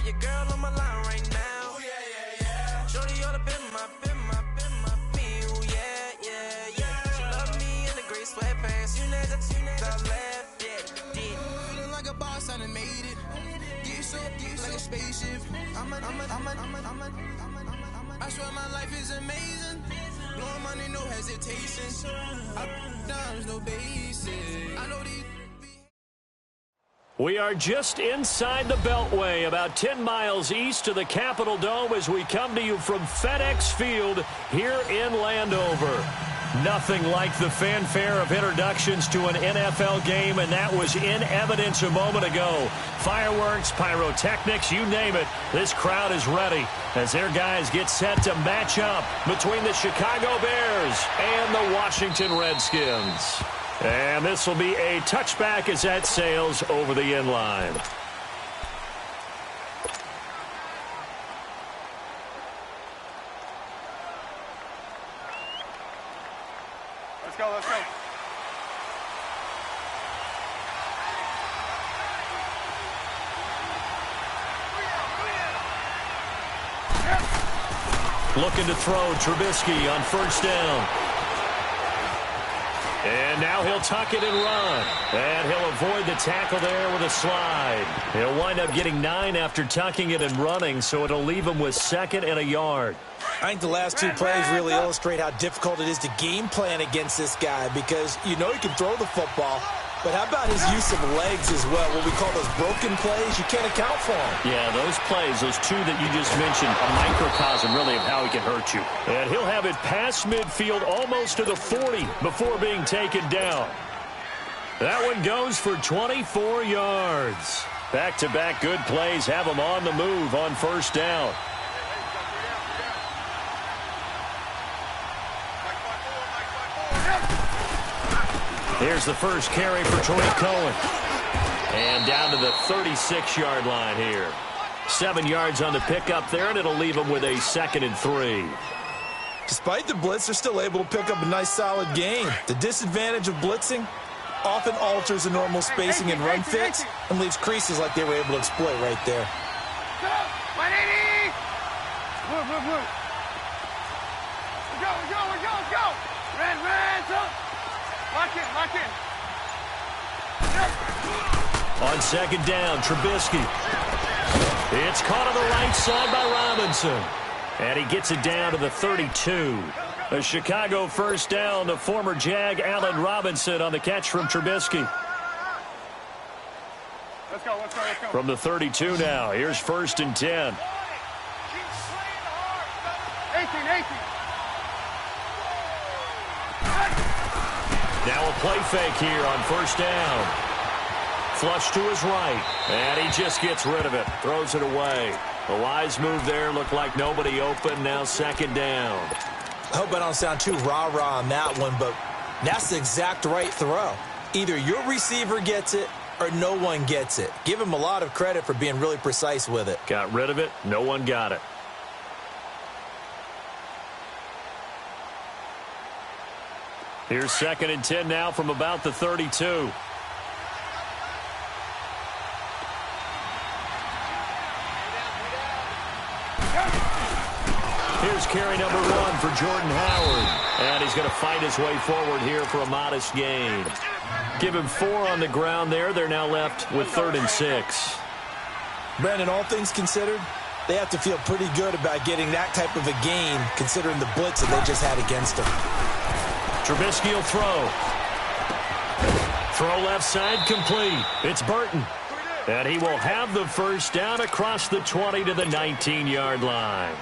your girl on my line right now. Ooh, yeah, yeah, yeah. Shorty ought to been my me. Ooh, yeah, yeah, yeah. She love me in the gray sweatpants. You never I left, yeah. Feeling like a boss, I done made it. Get so like a spaceship. I swear my life is amazing. Blowing money, no hesitation. Dimes, no basic. I know these. We are just inside the Beltway, about 10 miles east of the Capitol Dome as we come to you from FedEx Field here in Landover. Nothing like the fanfare of introductions to an NFL game, and that was in evidence a moment ago. Fireworks, pyrotechnics, you name it. This crowd is ready as their guys get set to match up between the Chicago Bears and the Washington Redskins. And this will be a touchback as that sails over the end line. Let's go, let's go. Looking to throw Trubisky on first down. And now he'll tuck it and run. And he'll avoid the tackle there with a slide. He'll wind up getting 9 after tucking it and running, so it'll leave him with 2nd and a yard. I think the last 2 plays really illustrate how difficult it is to game plan against this guy because you know he can throw the football, but how about his use of legs as well? What we call those broken plays, you can't account for them. Yeah, those plays, those 2 that you just mentioned, a microcosm really of how he can hurt you. And he'll have it past midfield almost to the 40 before being taken down. That one goes for 24 yards. Back-to-back good plays have him on the move on first down. Here's the first carry for Troy Cohen. And down to the 36-yard line here. 7 yards on the pickup there, and it'll leave him with a 2nd and 3. Despite the blitz, they're still able to pick up a nice, solid gain. The disadvantage of blitzing often alters the normal spacing and run fits and leaves creases like they were able to exploit right there. 180! Move. Let's go. Red, Lock in. On 2nd down, Trubisky. It's caught on the right side by Robinson. And he gets it down to the 32. A Chicago first down to former Jag Allen Robinson on the catch from Trubisky. Let's go. From the 32 now, here's 1st and 10. 18. Now a play fake here on first down. Flush to his right, and he just gets rid of it, throws it away. A wise move there, looked like nobody open, now 2nd down. I hope I don't sound too rah-rah on that one, but that's the exact right throw. Either your receiver gets it or no one gets it. Give him a lot of credit for being really precise with it. Got rid of it, no one got it. Here's 2nd and 10 now from about the 32. Here's carry number 1 for Jordan Howard. And he's going to fight his way forward here for a modest gain. Give him 4 on the ground there. They're now left with 3rd and 6. Brandon, all things considered, they have to feel pretty good about getting that type of a gain considering the blitz that they just had against them. Trubisky will throw. Throw left side complete. It's Burton. And he will have the first down across the 20 to the 19-yard line.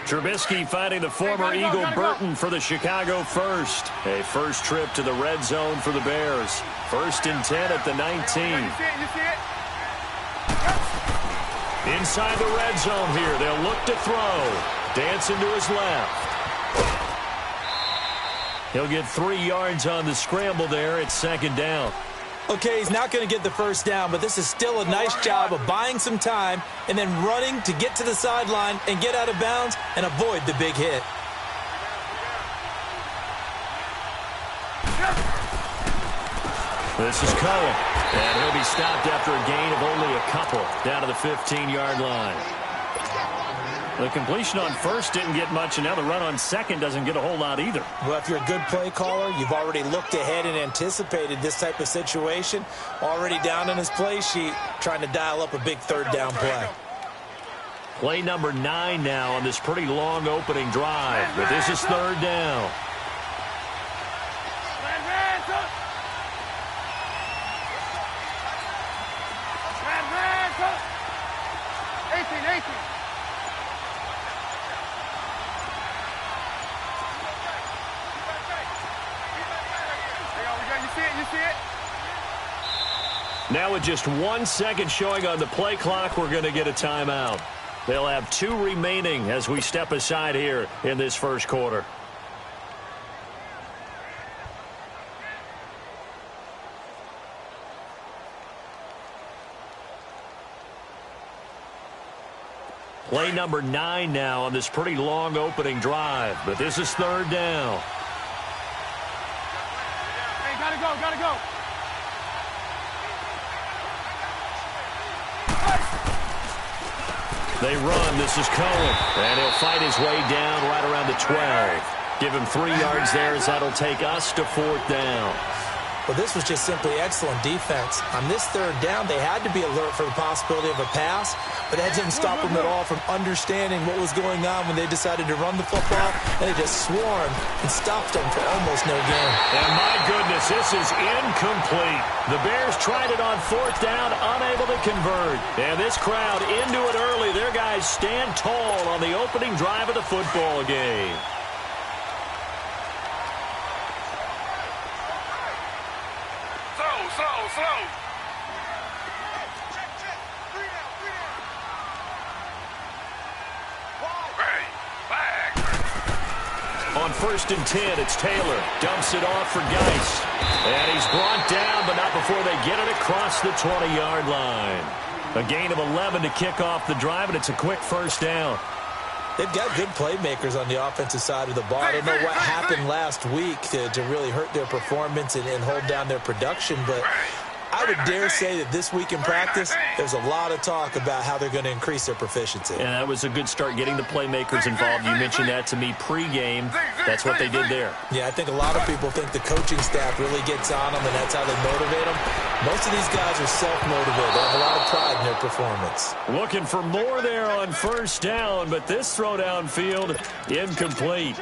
Trubisky finding the former Eagle Burton for the Chicago first. A first trip to the red zone for the Bears. 1st and 10 at the 19. You see it? Inside the red zone here. They'll look to throw. Dancing to his left. He'll get 3 yards on the scramble there at 2nd down. Okay, he's not going to get the first down, but this is still a nice job of buying some time and then running to get to the sideline and get out of bounds and avoid the big hit. This is Cohen. And he'll be stopped after a gain of only a couple down to the 15-yard line. The completion on first didn't get much, and now the run on second doesn't get a whole lot either. Well, if you're a good play caller, you've already looked ahead and anticipated this type of situation. Already down in his play sheet, trying to dial up a big third down play. Play number 9 now on this pretty long opening drive, but this is third down. Now with just 1 second showing on the play clock, we're going to get a timeout. They'll have 2 remaining as we step aside here in this first quarter. Play number 9 now on this pretty long opening drive, but this is third down. Hey, gotta go, gotta go. They run. This is Cohen, and he'll fight his way down right around the 12. Give him 3 yards there as that'll take us to fourth down. Well, this was just simply excellent defense. On this third down, they had to be alert for the possibility of a pass, but that didn't stop them at all from understanding what was going on when they decided to run the football, and they just swarmed and stopped them for almost no gain. And my goodness, this is incomplete. The Bears tried it on fourth down, unable to convert. And this crowd into it early. Their guys stand tall on the opening drive of the football game. On 1st and 10, it's Taylor. Dumps it off for Geist. And he's brought down, but not before they get it across the 20-yard line. A gain of 11 to kick off the drive, and it's a quick first down. They've got good playmakers on the offensive side of the ball. I don't know what happened last week to really hurt their performance and hold down their production, but I would dare say that this week in practice, there's a lot of talk about how they're going to increase their proficiency. And that was a good start, getting the playmakers involved. You mentioned that to me pregame. That's what they did there. Yeah, I think a lot of people think the coaching staff really gets on them, and that's how they motivate them. Most of these guys are self-motivated. They have a lot of pride in their performance. Looking for more there on first down, but this throw downfield incomplete.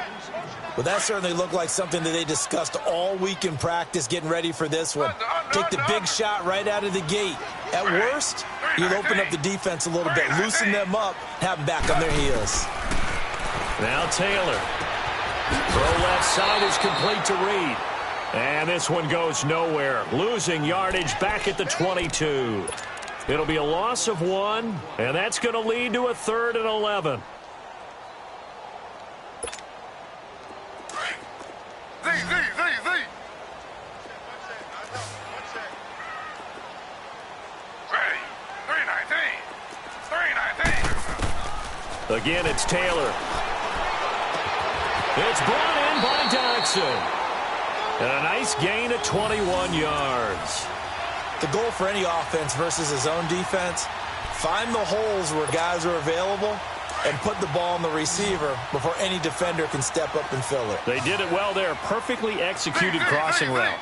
Well, that certainly looked like something that they discussed all week in practice, getting ready for this one. Take the big shot right out of the gate. At worst, you'll open up the defense a little bit, loosen them up, have them back on their heels. Now Taylor. Throw left side is complete to Reed. And this one goes nowhere. Losing yardage back at the 22. It'll be a loss of 1, and that's going to lead to a 3rd and 11. Again, it's Taylor. It's brought in by Dodson. And a nice gain of 21 yards. The goal for any offense versus his own defense, find the holes where guys are available and put the ball on the receiver before any defender can step up and fill it. They did it well there. Perfectly executed crossing route.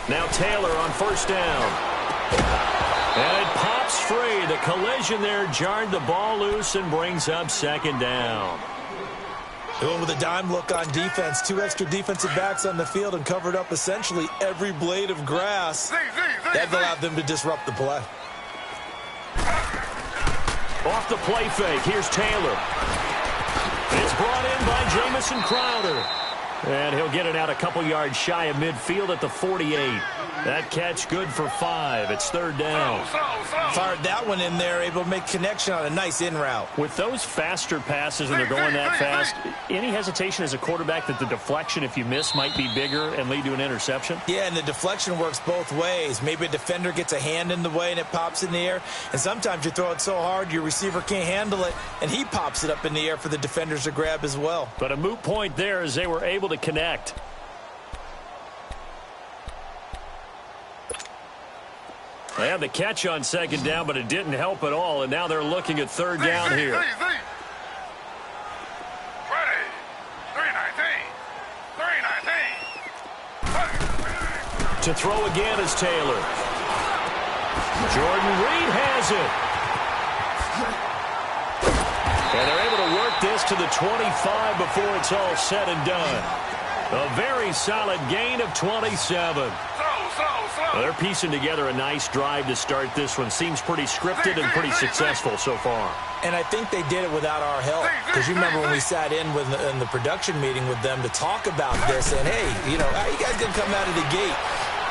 Now Taylor on first down. And it pops free. The collision there jarred the ball loose and brings up second down. Doing with a dime look on defense. 2 extra defensive backs on the field and covered up essentially every blade of grass. That allowed them to disrupt the play. Off the play fake. Here's Taylor. It's brought in by Jamison Crowder. And he'll get it out a couple yards shy of midfield at the 48. That catch good for 5. It's third down. Fired that one in there, able to make connection on a nice in route. With those faster passes and they're going that fast, any hesitation as a quarterback that the deflection, if you miss, might be bigger and lead to an interception? Yeah, and the deflection works both ways. Maybe a defender gets a hand in the way and it pops in the air. And sometimes you throw it so hard your receiver can't handle it, and he pops it up in the air for the defenders to grab as well. But a moot point there as they were able to connect. They had the catch on second down, but it didn't help at all, and now they're looking at third down here. Ready. 319. To throw again is Taylor. Jordan Reed has it. And they're able to work this to the 25 before it's all said and done. A very solid gain of 27. Well, they're piecing together a nice drive to start this one. Seems pretty scripted and pretty successful so far. And I think they did it without our help. Because you remember when we sat in the production meeting with them to talk about this, and hey, you know, how you guys going to come out of the gate?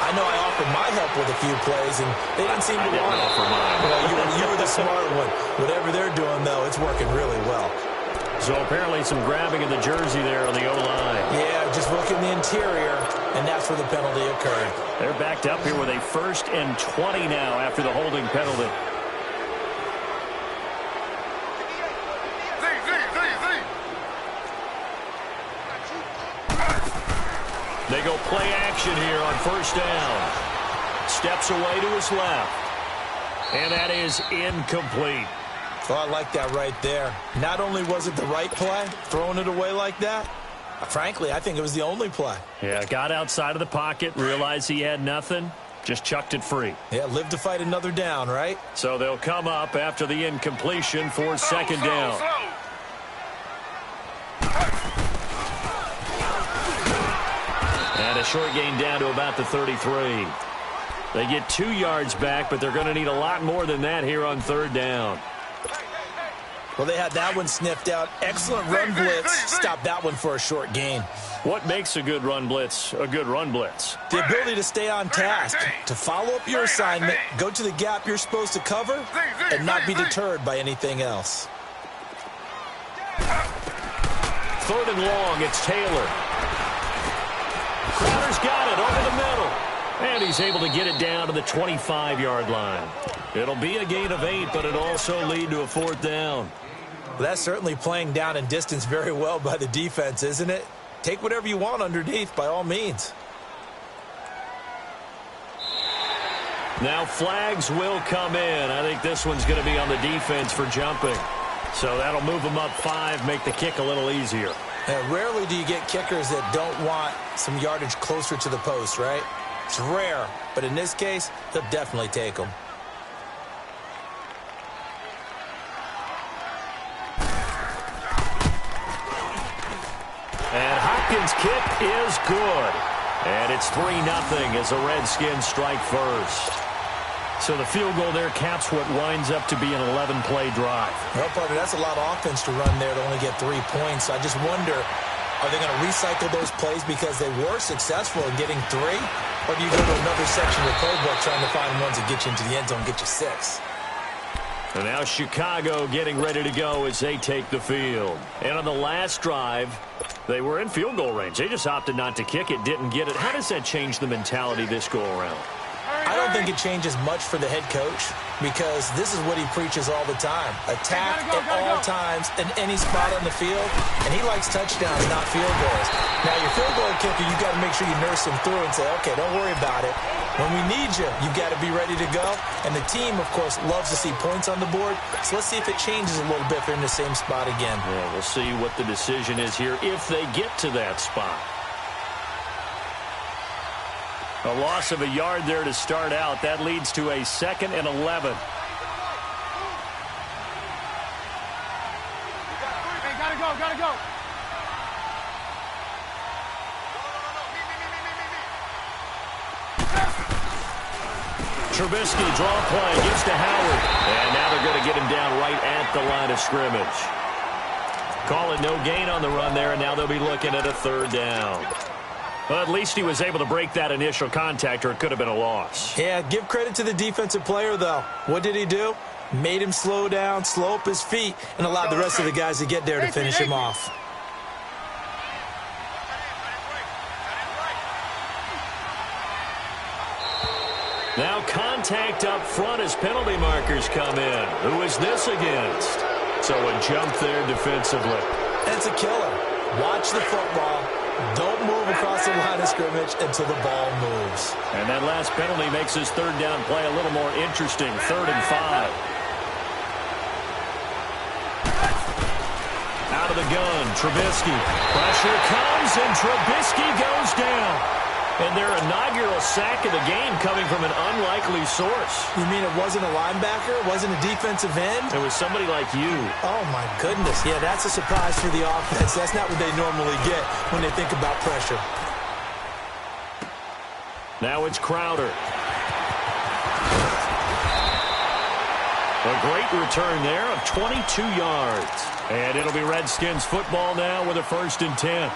I know I offered my help with a few plays, and they didn't seem to want it. Well, you were the smart one. Whatever they're doing, though, it's working really well. So apparently some grabbing of the jersey there on the O-line. Yeah, just look in the interior, and that's where the penalty occurred. They're backed up here with a 1st and 20 now after the holding penalty. They go play action here on 1st down. Steps away to his left. And that is incomplete. Oh, I like that right there. Not only was it the right play, throwing it away like that, frankly, I think it was the only play. Yeah, got outside of the pocket, realized he had nothing, just chucked it free. Yeah, live to fight another down, right? So they'll come up after the incompletion for 2nd down. And a short gain down to about the 33. They get 2 yards back, but they're going to need a lot more than that here on 3rd down. Well, they had that one sniffed out. Excellent run blitz. Stop that one for a short gain. What makes a good run blitz a good run blitz? The ability to stay on task, to follow up your assignment, go to the gap you're supposed to cover, and not be deterred by anything else. 3rd and long, it's Taylor. Crowder's got it over the middle. And he's able to get it down to the 25-yard line. It'll be a gain of 8, but it'll also lead to a 4th down. Well, that's certainly playing down in distance very well by the defense, isn't it? Take whatever you want underneath, by all means. Now flags will come in. I think this one's going to be on the defense for jumping. So that'll move them up 5, make the kick a little easier. Now, rarely do you get kickers that don't want some yardage closer to the post, right? It's rare, but in this case, they'll definitely take them. And Hopkins' kick is good. And it's 3-0 as the Redskins strike first. So the field goal there caps what winds up to be an 11-play drive. Well, partner, that's a lot of offense to run there to only get 3 points. I just wonder, are they going to recycle those plays because they were successful in getting 3? Or do you go to another section of the playbook trying to find ones that get you into the end zone and get you 6? And now Chicago getting ready to go as they take the field. And on the last drive, they were in field goal range. They just opted not to kick it, didn't get it. How does that change the mentality this go-around? I don't think it changes much for the head coach because this is what he preaches all the time. Attack at all times in any spot on the field, and he likes touchdowns, not field goals. Now, your field goal kicker, you've got to make sure you nurse him through and say, okay, don't worry about it. When we need you, you've got to be ready to go. And the team, of course, loves to see points on the board. So let's see if it changes a little bit if they're in the same spot again. Yeah, we'll see what the decision is here if they get to that spot. A loss of a yard there to start out. That leads to a 2nd and 11. Hey, gotta go, gotta go. Trubisky draw play, gets to Howard. And now they're going to get him down right at the line of scrimmage. Call it no gain on the run there, and now they'll be looking at a third down. Well, at least he was able to break that initial contact, or it could have been a loss. Yeah, give credit to the defensive player, though. What did he do? Made him slow down, slow up his feet, and allowed the rest of the guys to get there to finish him off. Now contact up front as penalty markers come in. Who is this against? So a jump there defensively. That's a killer. Watch the football. Don't move across the line of scrimmage until the ball moves. And that last penalty makes his third down play a little more interesting. 3rd and 5. Out of the gun, Trubisky. Pressure comes, and Trubisky goes down. And their inaugural sack of the game coming from an unlikely source. You mean it wasn't a linebacker? It wasn't a defensive end? It was somebody like you. Oh, my goodness. Yeah, that's a surprise for the offense. That's not what they normally get when they think about pressure. Now it's Crowder. A great return there of 22 yards. And it'll be Redskins football now with a 1st and 10.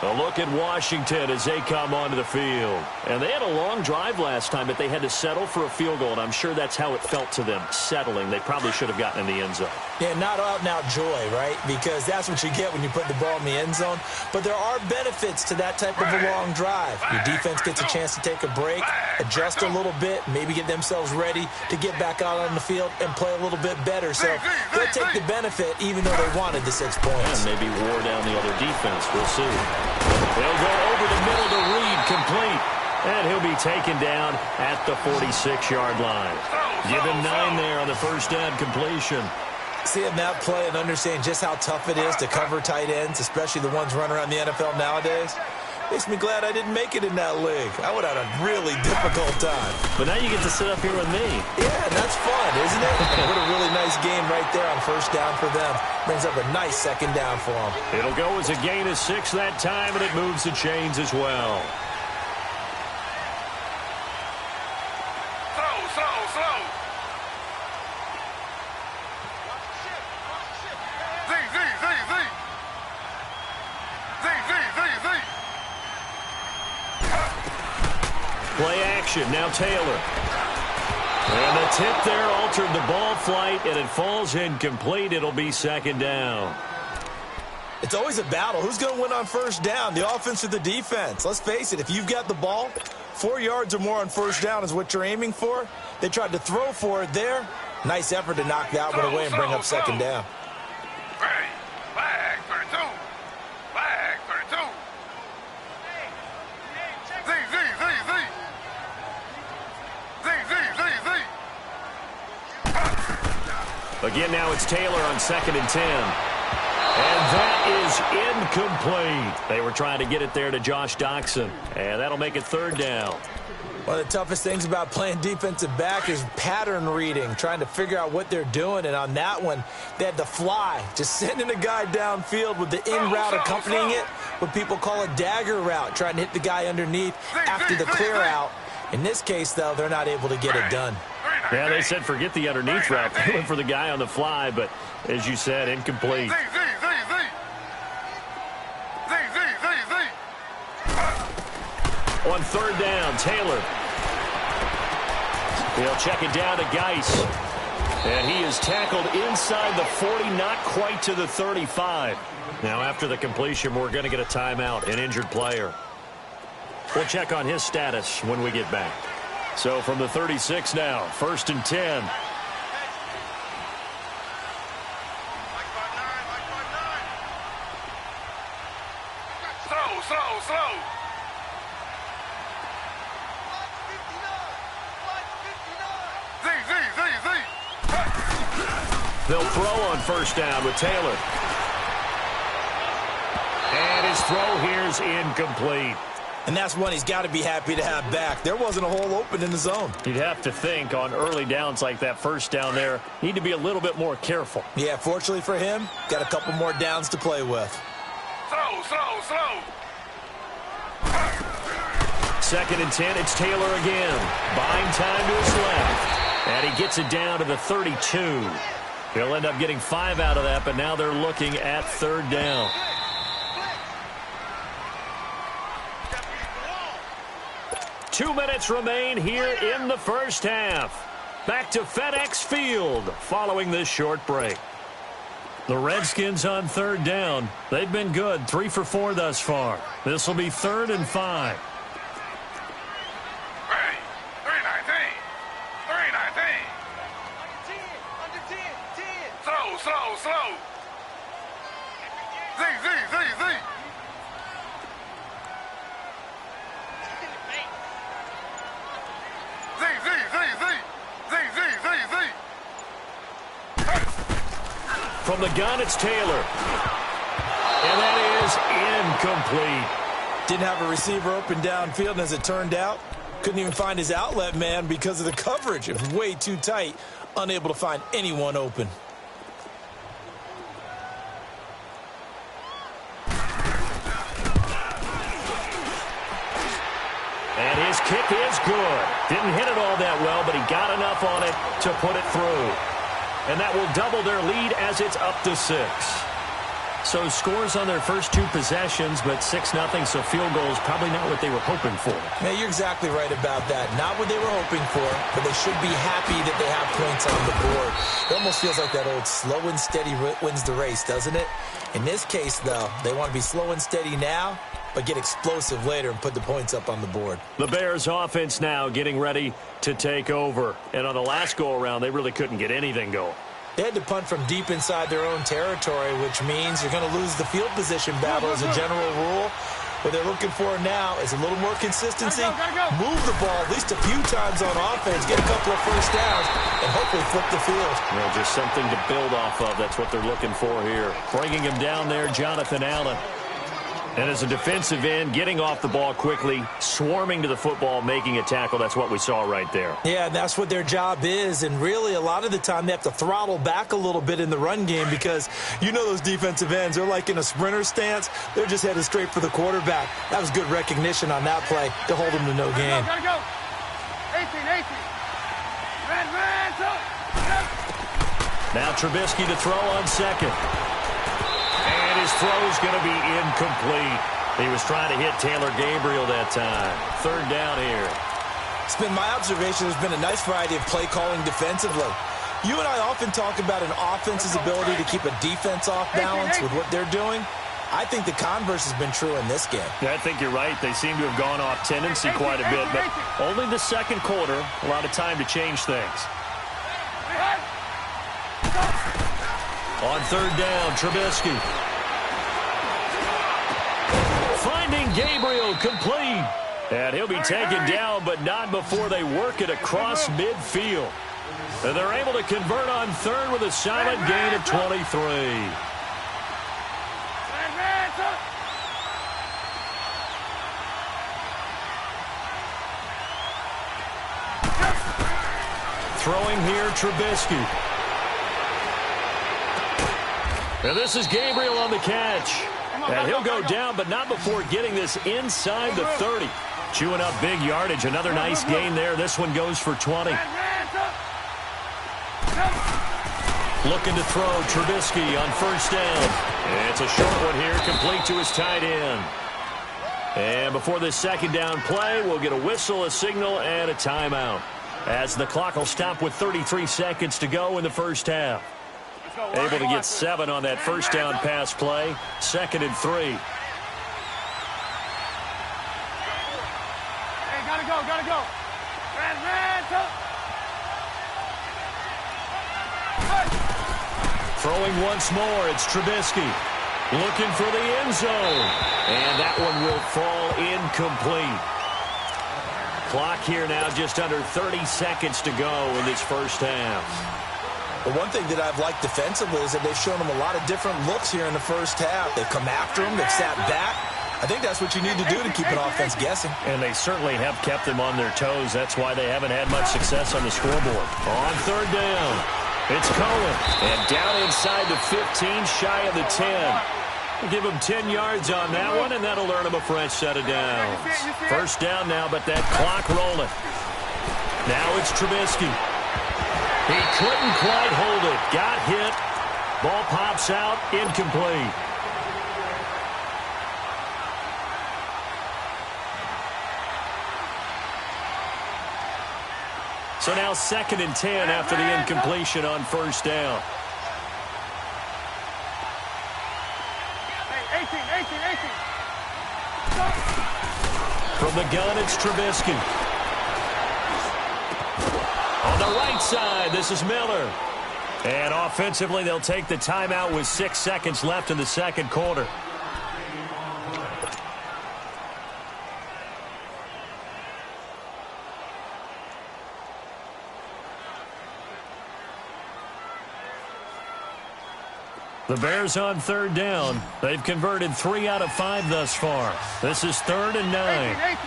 A look at Washington as they come onto the field. And they had a long drive last time, but they had to settle for a field goal, and I'm sure that's how it felt to them, settling. They probably should have gotten in the end zone. Yeah, not out-and-out joy, right? Because that's what you get when you put the ball in the end zone. But there are benefits to that type of a long drive. Your defense gets a chance to take a break, adjust a little bit, maybe get themselves ready to get back out on the field and play a little bit better. So they'll take the benefit even though they wanted the 6 points. And maybe wore down the other defense. We'll see. They'll go over the middle to Reed, complete. And he'll be taken down at the 46-yard line. Give him 9 there on the first down completion. Seeing that play and understanding just how tough it is to cover tight ends, especially the ones running around the NFL nowadays, makes me glad I didn't make it in that league. I would have had a really difficult time. But now you get to sit up here with me. Yeah, that's fun, isn't it? What a really nice game right there on first down for them. Brings up a nice second down for them. It'll go as a gain of 6 that time, and it moves the chains as well. Slow. Play action, now Taylor. And the tip there altered the ball flight, and it falls incomplete. It'll be 2nd down. It's always a battle. Who's going to win on first down, the offense or the defense? Let's face it, if you've got the ball, 4 yards or more on first down is what you're aiming for. They tried to throw for it there. Nice effort to knock that one away and bring up 2nd down. Flag 32. Flag 32. Again, now it's Taylor on 2nd and 10. And that is incomplete. They were trying to get it there to Josh Doxson. And that'll make it 3rd down. One of the toughest things about playing defensive back is pattern reading, trying to figure out what they're doing. And on that one, they had to fly, just sending a guy downfield with the in route accompanying it, what people call a dagger route, trying to hit the guy underneath after the clear out. In this case, though, they're not able to get it done. Yeah, they said forget the underneath route. They went for the guy on the fly, but as you said, incomplete. On 3rd down, Taylor. He'll check it down to Geis. And he is tackled inside the 40, not quite to the 35. Now, after the completion, we're going to get a timeout, an injured player. We'll check on his status when we get back. So from the 36 now, 1st and 10. Slow. They'll throw on first down with Taylor. And his throw here is incomplete. And that's one he's got to be happy to have back. There wasn't a hole open in the zone. You'd have to think on early downs like that first down there, need to be a little bit more careful. Yeah, fortunately for him, got a couple more downs to play with. Slow. 2nd and 10, it's Taylor again. Buying time to his left. And he gets it down to the 32. He'll end up getting 5 out of that, but now they're looking at third down. Two minutes remain here in the first half. Back to FedEx Field following this short break. The Redskins on third down. They've been good, 3 for 4 thus far. This will be 3rd and 5. Ready. 319. 319. Under 10, 10. Slow, slow, slow. Z, Z, Z, Z. Z, Z, Z, Z. Z, Z, Z, Z. From the gun, it's Taylor. And that is incomplete. Didn't have a receiver open downfield, and as it turned out, couldn't even find his outlet man because of the coverage. It was way too tight, unable to find anyone open. And his kick is good. Didn't hit it all that well, but he got enough on it to put it through. And that will double their lead as it's up to 6. So scores on their first 2 possessions, but 6-0, so field goal is probably not what they were hoping for. Yeah, you're exactly right about that. Not what they were hoping for, but they should be happy that they have points on the board. It almost feels like that old slow and steady wins the race, doesn't it? In this case, though, they want to be slow and steady now, but get explosive later and put the points up on the board. The Bears offense now getting ready to take over. And on the last go-around, they really couldn't get anything going. They had to punt from deep inside their own territory, which means you're going to lose the field position battle as a general rule. What they're looking for now is a little more consistency. Move the ball at least a few times on offense, get a couple of first downs, and hopefully flip the field. Well, just something to build off of. That's what they're looking for here. Bringing him down there, Jonathan Allen. And as a defensive end, getting off the ball quickly, swarming to the football, making a tackle, that's what we saw right there. Yeah, and that's what their job is. And really, a lot of the time, they have to throttle back a little bit in the run game because you know those defensive ends, they're like in a sprinter stance. They're just headed straight for the quarterback. That was good recognition on that play to hold them to no gain. Gotta go. 18, 18. Now Trubisky to throw on second. And his throw's going to be incomplete. He was trying to hit Taylor Gabriel that time. Third down here. It's been my observation there's been a nice variety of play calling defensively. You and I often talk about an offense's ability to keep a defense off balance with what they're doing. I think the converse has been true in this game. Yeah, I think you're right. They seem to have gone off tendency quite a bit, but only the second quarter, a lot of time to change things. On third down, Trubisky. Finding Gabriel complete. And he'll be taken down, but not before they work it across midfield. And they're able to convert on third with a solid gain of 23. Throwing here, Trubisky. And this is Gabriel on the catch. And he'll go down, but not before getting this inside the 30. Chewing up big yardage. Another nice gain there. This one goes for 20. Looking to throw, Trubisky on first down. It's a short one here, complete to his tight end. And before this second down play, we'll get a whistle, a signal, and a timeout, as the clock will stop with 33 seconds to go in the first half. Able to get 7 on that first down pass play. 2nd and 3. Hey, gotta go, gotta go. Throwing once more, it's Trubisky. Looking for the end zone. And that one will fall incomplete. Clock here now just under 30 seconds to go in this first half. The one thing that I've liked defensively is that they've shown them a lot of different looks here in the first half. They've come after them. They've sat back. I think that's what you need to do to keep an offense guessing. And they certainly have kept them on their toes. That's why they haven't had much success on the scoreboard. On third down, it's Cohen. And down inside the 15, shy of the 10. We'll give him 10 yards on that one, and that'll earn him a fresh set of downs. First down now, but that clock rolling. Now it's Trubisky. He couldn't quite hold it. Got hit. Ball pops out. Incomplete. So now 2nd and 10 after the incompletion on first down. Hey, 18. From the gun, it's Trubisky. On the right side, this is Miller. And offensively, they'll take the timeout with 6 seconds left in the second quarter. The Bears on 3rd down. They've converted 3 out of 5 thus far. This is 3rd and 9. 18.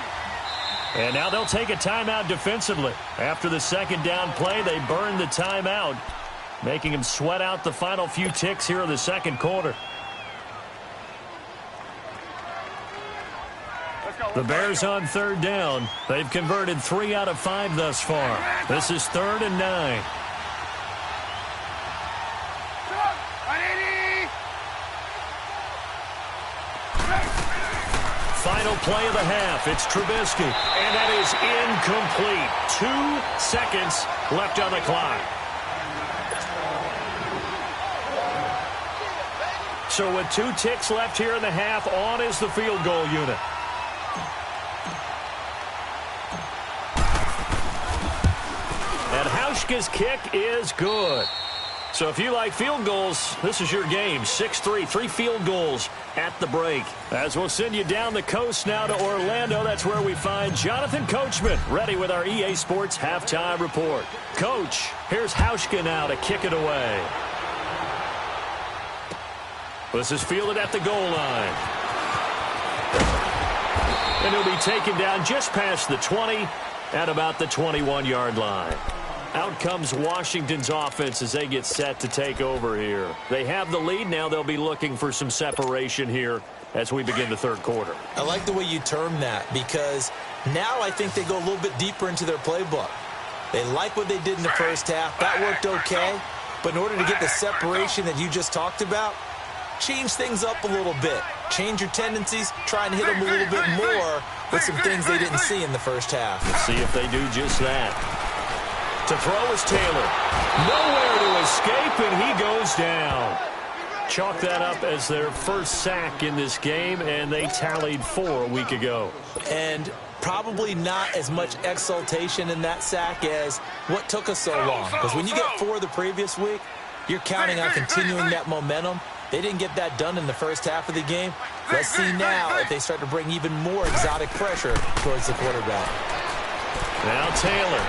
And now they'll take a timeout defensively. After the 2nd down play, they burn the timeout, making them sweat out the final few ticks here in the second quarter. The Bears on 3rd down. They've converted 3 out of 5 thus far. This is 3rd and 9. Final play of the half. It's Trubisky. And that is incomplete. 2 seconds left on the clock. So with 2 ticks left here in the half, on is the field goal unit. And Hauschka's kick is good. So if you like field goals, this is your game. 6-3, 3 field goals at the break. As we'll send you down the coast now to Orlando, that's where we find Jonathan Coachman, ready with our EA Sports Halftime Report. Coach, here's Hauschka now to kick it away. This is fielded at the goal line. And he'll be taken down just past the 20 at about the 21-yard line. Out comes Washington's offense as they get set to take over here. They have the lead. Now they'll be looking for some separation here as we begin the third quarter. I like the way you term that because now I think they go a little bit deeper into their playbook. They like what they did in the first half. That worked okay. But in order to get the separation that you just talked about, change things up a little bit. Change your tendencies. Try and hit them a little bit more with some things they didn't see in the first half. Let's see if they do just that. To throw is Taylor. Nowhere to escape, and he goes down. Chalk that up as their first sack in this game, and they tallied 4 a week ago. And probably not as much exultation in that sack as what took us so long. Because when you get 4 the previous week, you're counting on continuing that momentum. They didn't get that done in the first half of the game. Let's see now if they start to bring even more exotic pressure towards the quarterback. Now Taylor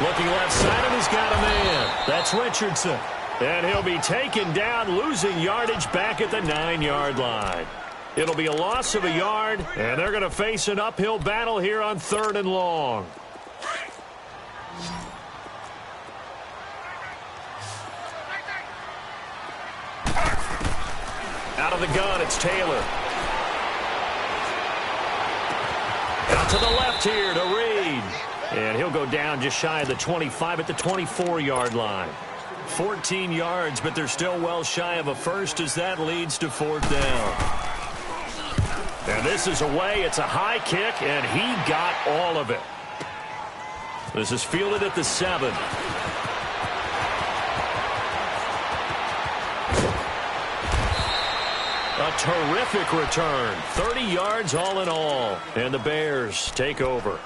looking left side, and he's got a man. That's Richardson. And he'll be taken down, losing yardage back at the 9-yard line. It'll be a loss of a yard, and they're going to face an uphill battle here on 3rd and long. Out of the gun, it's Taylor. Out to the left here to Reed. And he'll go down just shy of the 25 at the 24-yard line. 14 yards, but they're still well shy of a first as that leads to 4th down. And this is away. It's a high kick, and he got all of it. This is fielded at the 7. A terrific return. 30 yards all in all. And the Bears take over.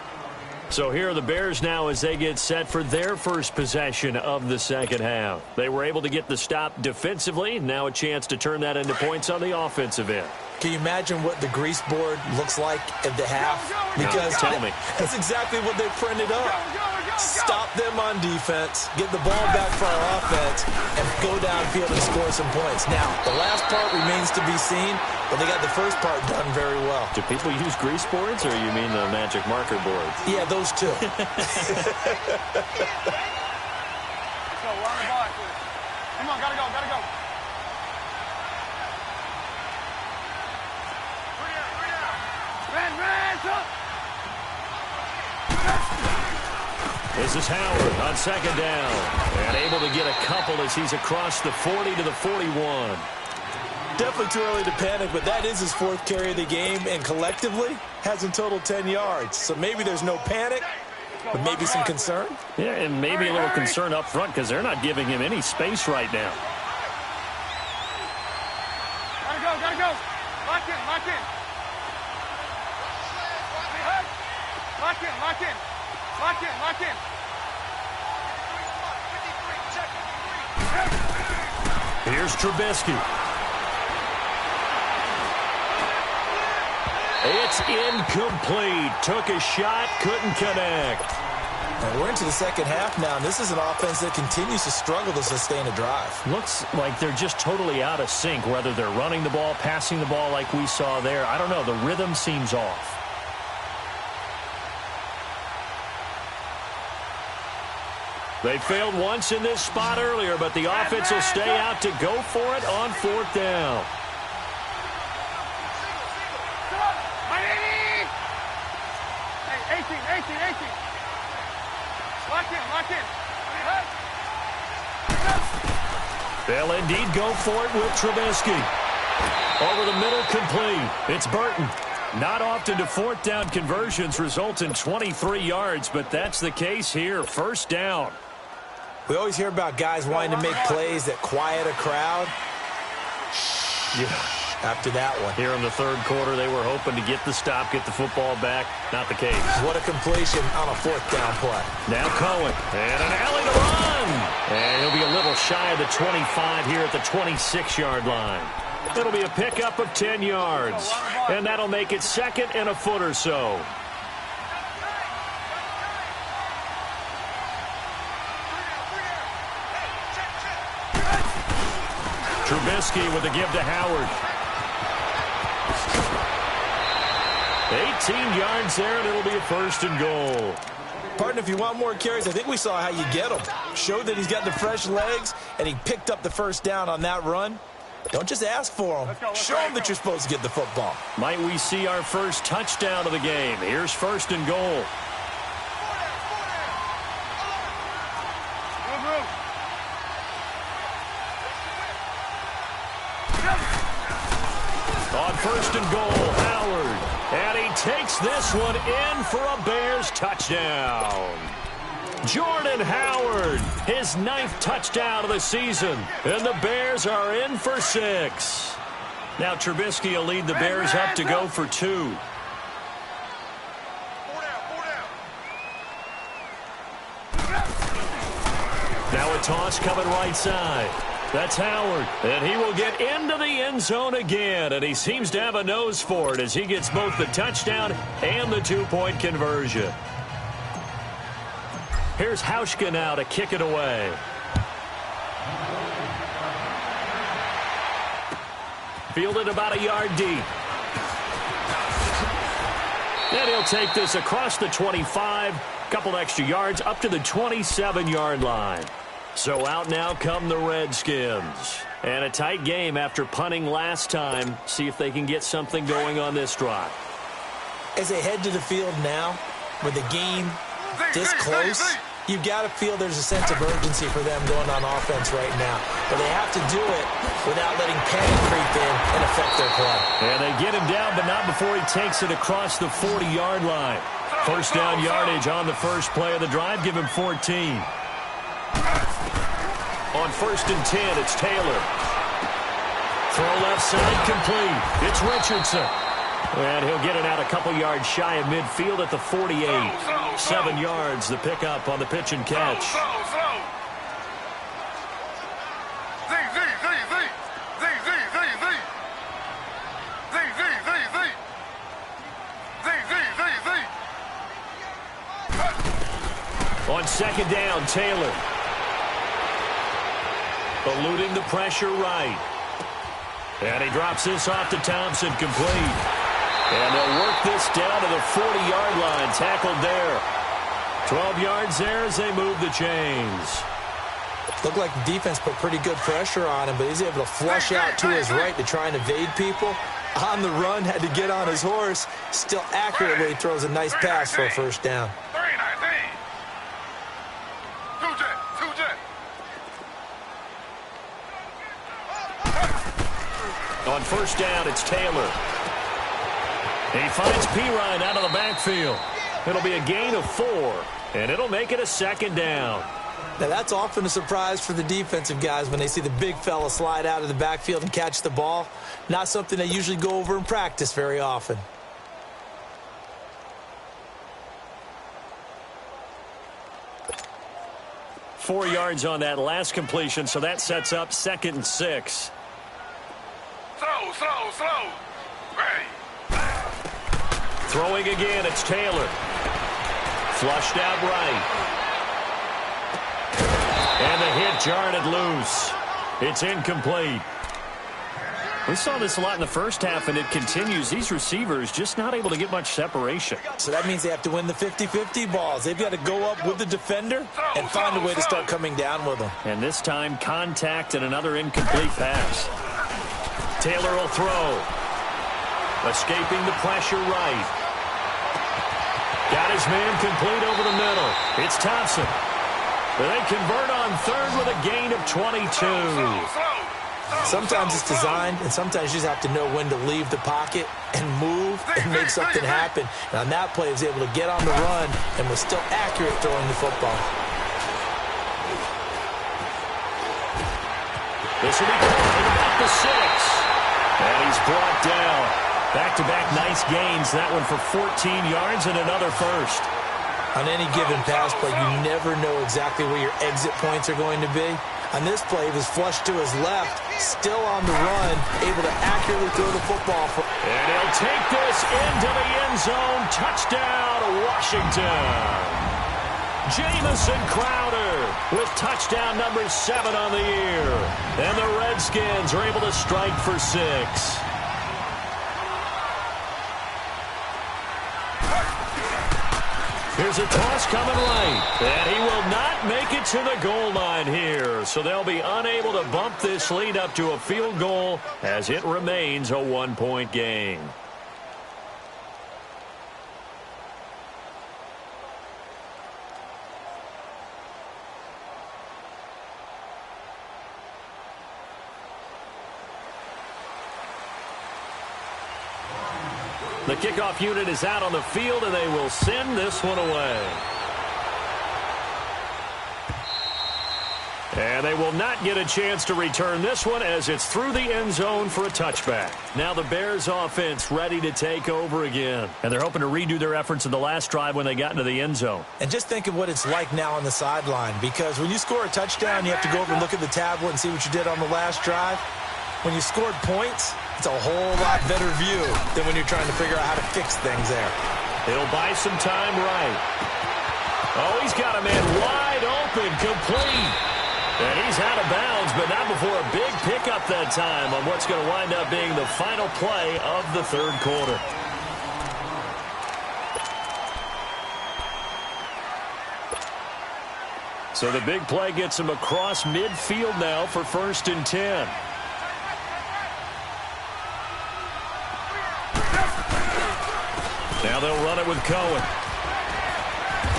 So here are the Bears now as they get set for their first possession of the second half. They were able to get the stop defensively. Now a chance to turn that into points on the offensive end. Can you imagine what the grease board looks like at the half? Because tell me. That's exactly what they printed up. Stop them on defense, get the ball back for our offense, and go downfield and score some points. Now, the last part remains to be seen, but they got the first part done very well. Do people use grease boards, or you mean the magic marker boards? Yeah, those two. So, we're on the ball. Come on, gotta go, gotta go. Ran, up. This is Howard on second down. And able to get a couple as he's across the 40 to the 41. Definitely too early to panic, but that is his 4th carry of the game, and collectively has in total 10 yards. So maybe there's no panic, but maybe some concern. Yeah, and maybe a little concern up front because they're not giving him any space right now. Gotta go. Lock in. Lock in. Here's Trubisky. It's incomplete. Took a shot, couldn't connect. And we're into the second half now, and this is an offense that continues to struggle to sustain a drive. Looks like they're just totally out of sync, whether they're running the ball, passing the ball like we saw there. I don't know. The rhythm seems off. They failed once in this spot earlier, but the offense will stay out to go for it on 4th down. Lock in. They'll indeed go for it with Trubisky. Over the middle, complete. It's Burton. Not often do 4th down conversions result in 23 yards, but that's the case here. 1st down. We always hear about guys wanting to make plays that quiet a crowd. Yeah. After that one. Here in the 3rd quarter, they were hoping to get the stop, get the football back. Not the case. What a completion on a 4th down play. Now Cohen. And an alley to run. And he'll be a little shy of the 25 here at the 26-yard line. It'll be a pickup of 10 yards. And that'll make it 2nd and a foot or so. Trubisky with the give to Howard. 18 yards there, and it'll be a 1st and goal. Partner, if you want more carries, I think we saw how you get them. Showed that he's got the fresh legs, and he picked up the 1st down on that run. Don't just ask for them. Show them that you're supposed to get the football. Might we see our first touchdown of the game? Here's 1st and goal. On 1st and goal, Howard. And he takes this one in for a Bears touchdown. Jordan Howard, his 9th touchdown of the season. And the Bears are in for 6. Now Trubisky will lead the Bears up to go for 2. Now a toss coming right side. That's Howard, and he will get into the end zone again, and he seems to have a nose for it as he gets both the touchdown and the 2-point conversion. Here's Hauschka now to kick it away. Fielded about a yard deep. And he'll take this across the 25, couple extra yards up to the 27-yard line. So out now come the Redskins. And a tight game after punting last time. See if they can get something going on this drive. As they head to the field now, with the game this close, you've got to feel there's a sense of urgency for them going on offense right now. But they have to do it without letting panic creep in and affect their play. And they get him down, but not before he takes it across the 40-yard line. 1st down yardage on the first play of the drive. Give him 14. On 1st and 10, it's Taylor. Throw left side, complete. It's Richardson. And he'll get it out a couple yards shy of midfield at the 48. 7 yards, the pickup on the pitch and catch. On 2nd down, Taylor. Eluding the pressure right. And he drops this off to Thompson, complete. And they'll work this down to the 40-yard line, tackled there. 12 yards there as they move the chains. Looked like the defense put pretty good pressure on him, but he's able to flush out to his right to try and evade people. On the run, had to get on his horse. Still accurately throws a nice pass for a 1st down. On first down, it's Taylor. He finds Pirine out of the backfield. It'll be a gain of 4, and it'll make it a second down. Now, that's often a surprise for the defensive guys when they see the big fella slide out of the backfield and catch the ball. Not something they usually go over in practice very often. Four yards on that last completion, so that sets up 2nd and 6. Slow. Hey. Throwing again, it's Taylor. Flushed out right. And the hit jarred it loose. It's incomplete. We saw this a lot in the first half, and it continues. These receivers just not able to get much separation. So that means they have to win the 50-50 balls. They've got to go up with the defender and find a way to start coming down with them. And this time, contact and another incomplete pass. Taylor will throw. Escaping the pressure right. Got his man complete over the middle. It's Thompson. They convert on third with a gain of 22. Sometimes it's designed, and sometimes you just have to know when to leave the pocket and move and make something happen. And on that play, he was able to get on the run and was still accurate throwing the football. This will be caught at about the 6. And he's brought down. Back-to-back nice gains. That one for 14 yards and another first. On any given pass play, you never know exactly where your exit points are going to be. On this play, he was flushed to his left, still on the run, able to accurately throw the football. And he'll take this into the end zone. Touchdown, Washington. Jamison Crowder with touchdown number 7 on the year. And the Redskins are able to strike for 6. Here's a toss coming right. And he will not make it to the goal line here. So they'll be unable to bump this lead up to a field goal as it remains a 1-point game. The kickoff unit is out on the field, and they will send this one away. And they will not get a chance to return this one as it's through the end zone for a touchback. Now the Bears offense ready to take over again. And they're hoping to redo their efforts in the last drive when they got into the end zone. And just think of what it's like now on the sideline, because when you score a touchdown, you have to go over and look at the tablet and see what you did on the last drive. When you scored points, it's a whole lot better view than when you're trying to figure out how to fix things there. He'll buy some time right. Oh, he's got a man wide open, complete. And he's out of bounds, but not before a big pickup that time on what's going to wind up being the final play of the third quarter. So the big play gets him across midfield now for 1st and 10. Now they'll run it with Cohen.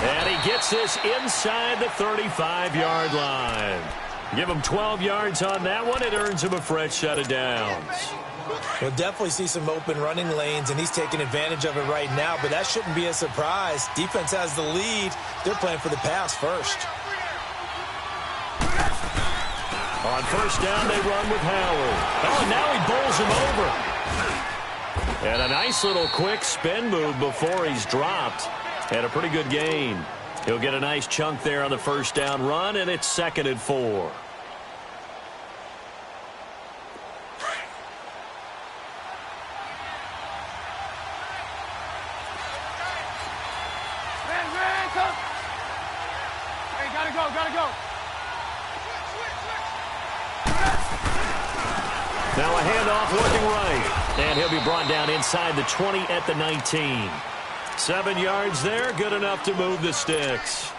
And he gets this inside the 35-yard line. Give him 12 yards on that one. It earns him a fresh set of downs. We'll definitely see some open running lanes, and he's taking advantage of it right now, but that shouldn't be a surprise. Defense has the lead. They're playing for the pass first. On first down, they run with Howard. Oh, and now he bowls him over. And a nice little quick spin move before he's dropped. And a pretty good gain. He'll get a nice chunk there on the first down run, and it's 2nd and 4. Hey, gotta go. Now a handoff looking right. And he'll be brought down inside the 20 at the 19. 7 yards there, good enough to move the sticks.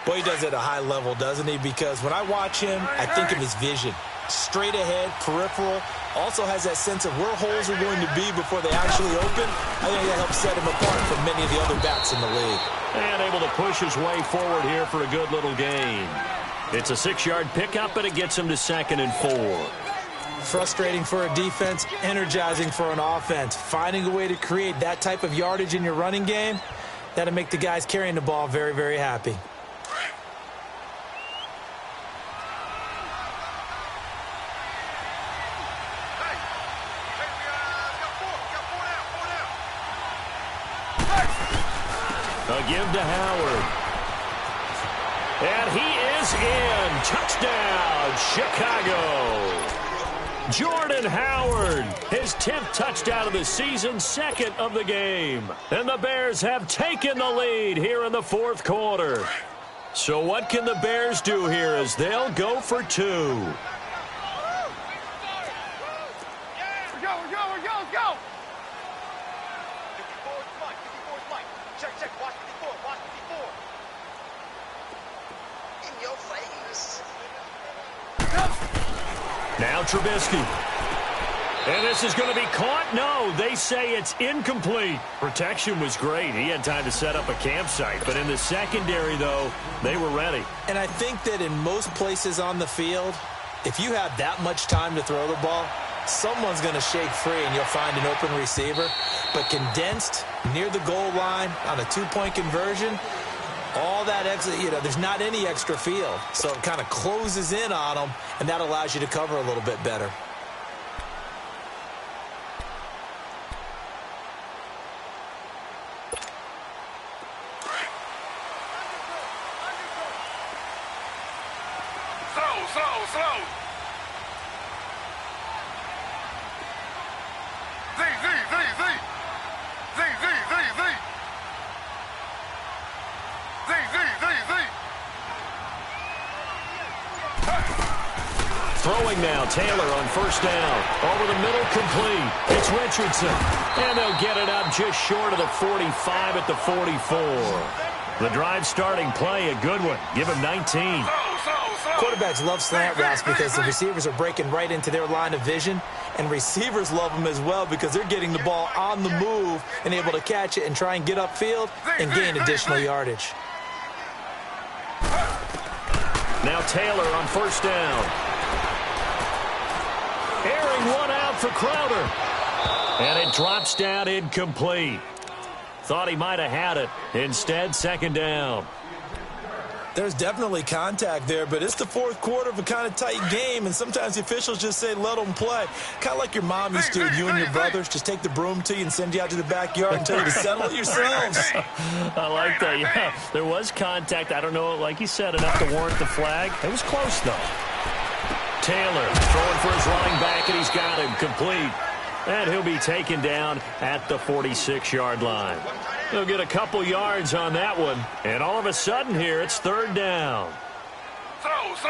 Boy, he does it at a high level, doesn't he? Because when I watch him, I think of his vision. Straight ahead, peripheral. Also has that sense of where holes are going to be before they actually open. I think that helps set him apart from many of the other backs in the league. And able to push his way forward here for a good little gain. It's a 6-yard pickup, but it gets him to 2nd and 4. Frustrating for a defense, energizing for an offense. Finding a way to create that type of yardage in your running game, that'll make the guys carrying the ball very, very happy. A give to Howard. And he is in. Touchdown, Chicago. Jordan Howard, his 10th touchdown of the season, 2nd of the game. And the Bears have taken the lead here in the 4th quarter. So what can the Bears do here as they'll go for 2? Go! Check, watch 54. In your face. Now Trubisky. And this is going to be caught? No, they say it's incomplete. Protection was great. He had time to set up a campsite. But in the secondary, though, they were ready. And I think that in most places on the field, if you have that much time to throw the ball, someone's going to shake free and you'll find an open receiver. But condensed near the goal line on a 2-point conversion, all that extra, there's not any extra field. So it kind of closes in on them, and that allows you to cover a little bit better. Slow. Throwing now, Taylor on first down. Over the middle, complete. It's Richardson. And they'll get it up just short of the 45 at the 44. The drive starting play, a good one. Give him 19. Quarterbacks love slant routes because the receivers are breaking right into their line of vision, and receivers love them as well because they're getting the ball on the move and able to catch it and try and get upfield and gain additional yardage. Now Taylor on first down. Airing one out for Crowder. And it drops down incomplete. Thought he might have had it. Instead, second down. There's definitely contact there, but it's the 4th quarter of a kind of tight game, and sometimes the officials just say, let them play. Kind of like your mom used to, you and your brothers, just take the broom to you and send you out to the backyard and tell you to settle it yourselves. I like that, yeah. There was contact. I don't know, like you said, enough to warrant the flag. It was close, though. Taylor throwing for his running back, and he's got him complete. And he'll be taken down at the 46-yard line. He'll get a couple yards on that one. And all of a sudden here, it's third down. Slow. Z.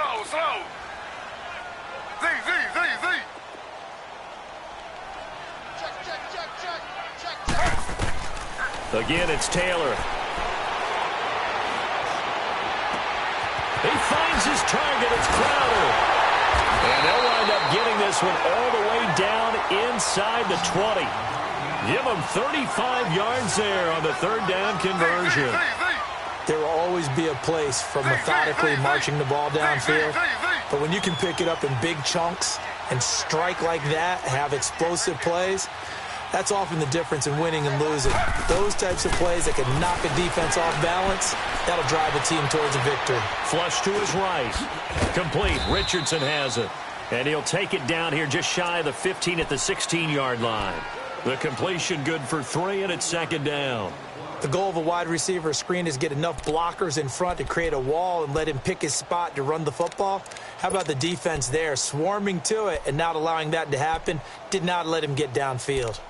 Check. Again, it's Taylor. He finds his target. It's Crowder. And they'll wind up getting this one all the way down inside the 20. Give them 35 yards there on the third down conversion. There will always be a place for methodically marching the ball downfield. But when you can pick it up in big chunks and strike like that, have explosive plays, that's often the difference in winning and losing. Those types of plays that can knock a defense off balance, that'll drive a team towards a victory. Flush to his right. Complete. Richardson has it. And he'll take it down here just shy of the 15 at the 16-yard line. The completion good for 3, and it's second down. The goal of a wide receiver screen is get enough blockers in front to create a wall and let him pick his spot to run the football. How about the defense there, swarming to it and not allowing that to happen? Did not let him get downfield.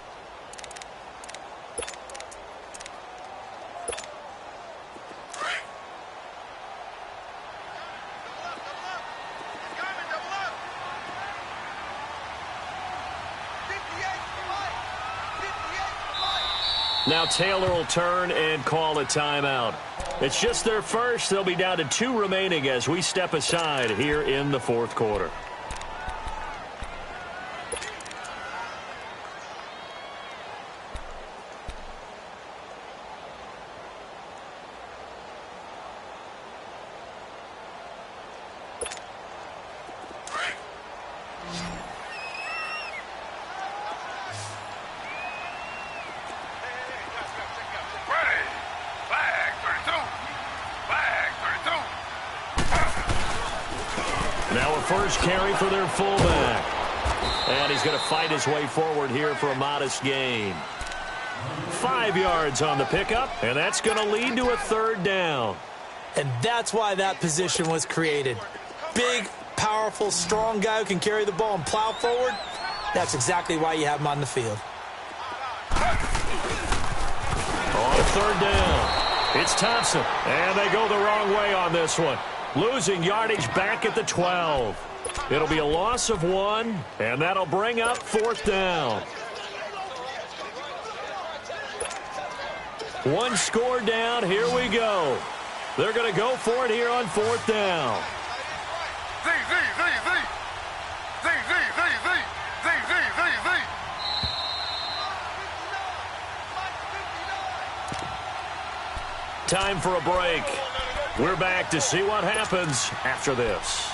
Now Taylor will turn and call a timeout. It's just their first. They'll be down to 2 remaining as we step aside here in the 4th quarter. first carry for their fullback. And he's going to fight his way forward here for a modest gain. 5 yards on the pickup, and that's going to lead to a third down. And that's why that position was created. Big, powerful, strong guy who can carry the ball and plow forward. That's exactly why you have him on the field. On third down, it's Thompson. And they go the wrong way on this one. Losing yardage back at the 12. It'll be a loss of 1, and that'll bring up fourth down. 1 score down. Here we go. They're going to go for it here on fourth down. Time for a break. We're back to see what happens after this.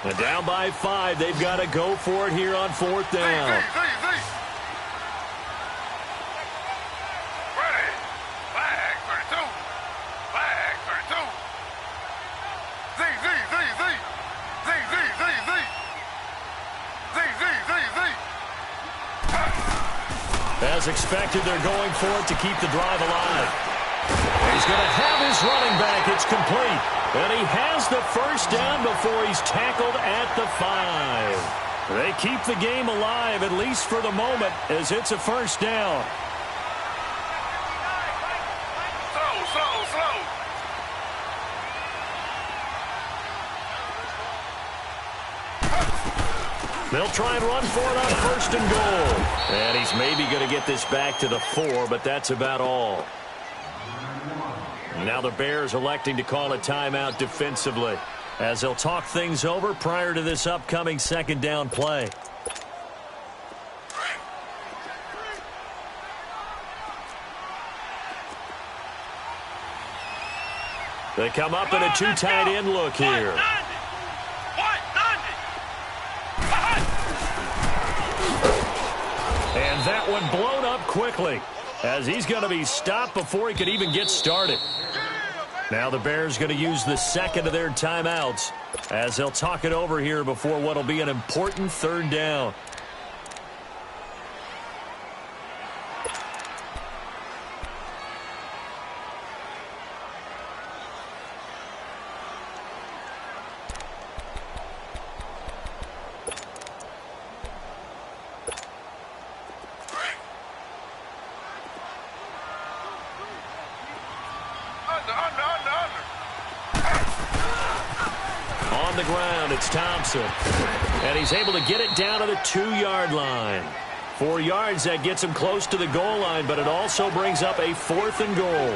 And down by 5, they've got to go for it here on fourth down. As expected, they're going for it to keep the drive alive. He's going to have his running back. It's complete. And he has the first down before he's tackled at the 5. They keep the game alive, at least for the moment, as it's a first down. Slow. They'll try and run for it on first and goal. And he's maybe going to get this back to the 4, but that's about all. Now the Bears electing to call a timeout defensively as they'll talk things over prior to this upcoming second down play. They come up in a 2 tight end look here. And that one blown up quickly as he's going to be stopped before he could even get started. Now the Bears going to use the second of their timeouts as they'll talk it over here before what will be an important third down. On the ground, it's Thompson. And he's able to get it down to the 2-yard line. 4 yards, that gets him close to the goal line, but it also brings up a 4th and goal.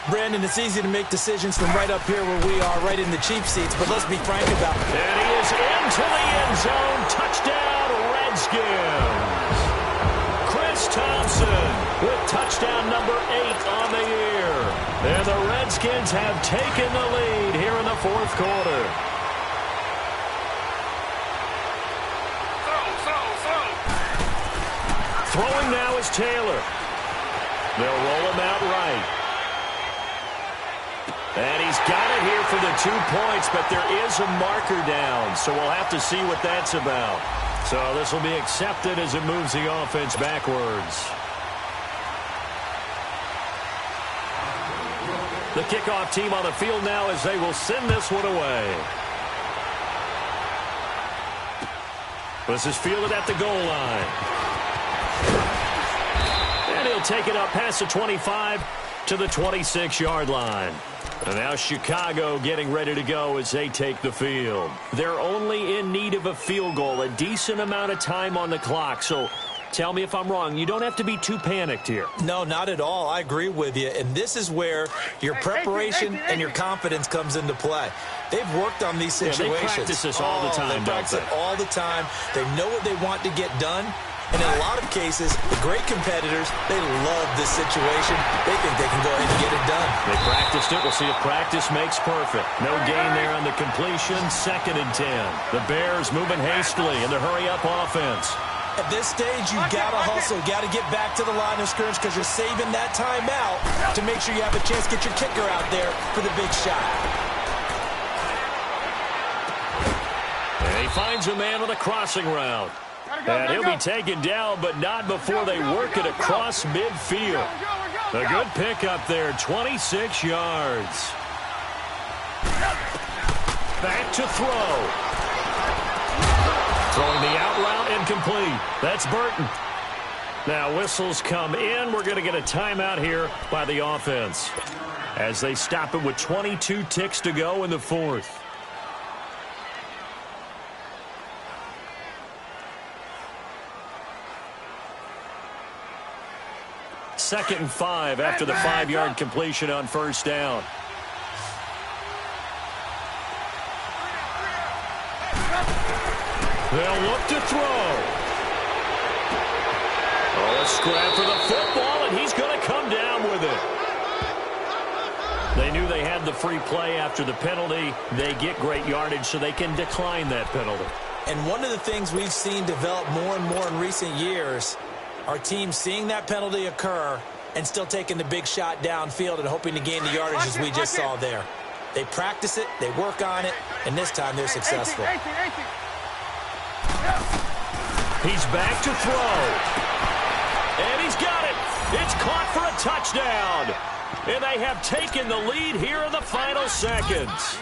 Brandon, it's easy to make decisions from right up here where we are, right in the cheap seats, but let's be frank about it. And he is into the end zone. Touchdown, Redskins. Chris Thompson with touchdown number 8 on the year. And the Redskins have taken the lead here in the 4th quarter. Throwing now is Taylor. They'll roll him out right. And he's got it here for the 2 points, but there is a marker down, so we'll have to see what that's about. So this will be accepted as it moves the offense backwards. The kickoff team on the field now as they will send this one away. This is fielded at the goal line. And he'll take it up past the 25 to the 26-yard line. And now Chicago getting ready to go as they take the field. They're only in need of a field goal, a decent amount of time on the clock. So tell me if I'm wrong. You don't have to be too panicked here. No, not at all. I agree with you. And this is where your preparation and your confidence comes into play. They've worked on these situations. Yeah, they practice this all the time, They practice it all the time. They know what they want to get done. And in a lot of cases, the great competitors, they love this situation. They think they can go ahead and get it done. They practiced it. We'll see if practice makes perfect. No gain there on the completion. 2nd and 10. The Bears moving hastily in the hurry-up offense. At this stage, you've got to hustle, got to get back to the line of scrimmage because you're saving that timeout to make sure you have a chance to get your kicker out there for the big shot. And he finds a man with a crossing route. And he'll be taken down, but not before they work it across midfield. A good pickup there, 26 yards. Back to throw. Throwing the out route incomplete. That's Burton. Now whistles come in. We're going to get a timeout here by the offense as they stop it with 22 ticks to go in the fourth. Second and 5 after the 5-yard completion on first down. They'll look to throw. Oh, a scrap for the football, and he's going to come down with it. They knew they had the free play after the penalty. They get great yardage, so they can decline that penalty. And one of the things we've seen develop more and more in recent years, our team seeing that penalty occur and still taking the big shot downfield and hoping to gain the yardage as we just saw there. They practice it, they work on it, and this time they're successful. He's back to throw. And he's got it. It's caught for a touchdown. And they have taken the lead here in the final seconds.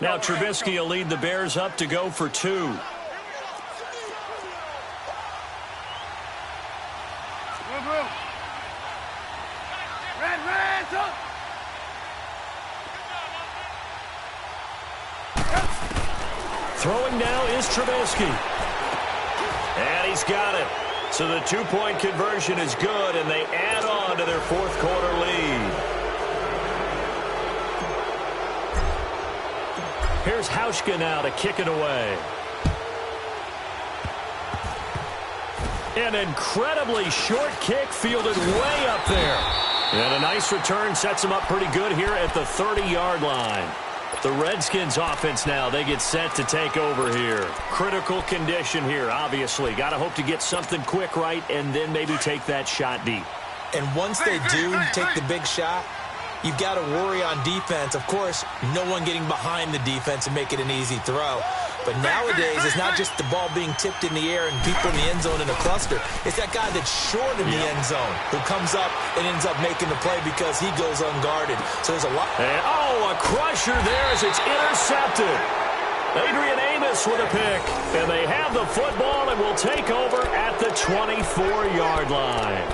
Now Trubisky will lead the Bears up to go for 2. Throwing now is Trubisky. And he's got it. So the 2-point conversion is good, and they add on to their fourth quarter lead. Here's Hauschka now to kick it away. An incredibly short kick fielded way up there. And a nice return sets them up pretty good here at the 30-yard line. The Redskins offense now, they get set to take over here. Critical condition here, obviously. Got to hope to get something quick right and then maybe take that shot deep. And once they do take the big shot, you've got to worry on defense. Of course, no one getting behind the defense and make it an easy throw. But nowadays, it's not just the ball being tipped in the air and people in the end zone in a cluster. It's that guy that's short in the end zone who comes up and ends up making the play because he goes unguarded. So there's a lot. And, oh, a crusher there as it's intercepted. Adrian Amos with a pick. And they have the football and will take over at the 24-yard line.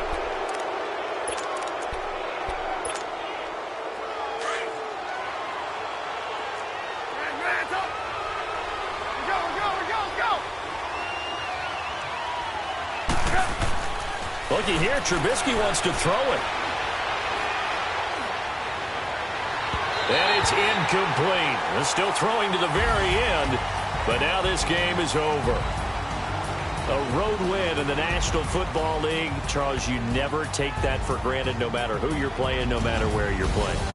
Looky here, Trubisky wants to throw it. And it's incomplete. They're still throwing to the very end, but now this game is over. A road win in the National Football League. Charles, you never take that for granted no matter who you're playing, no matter where you're playing.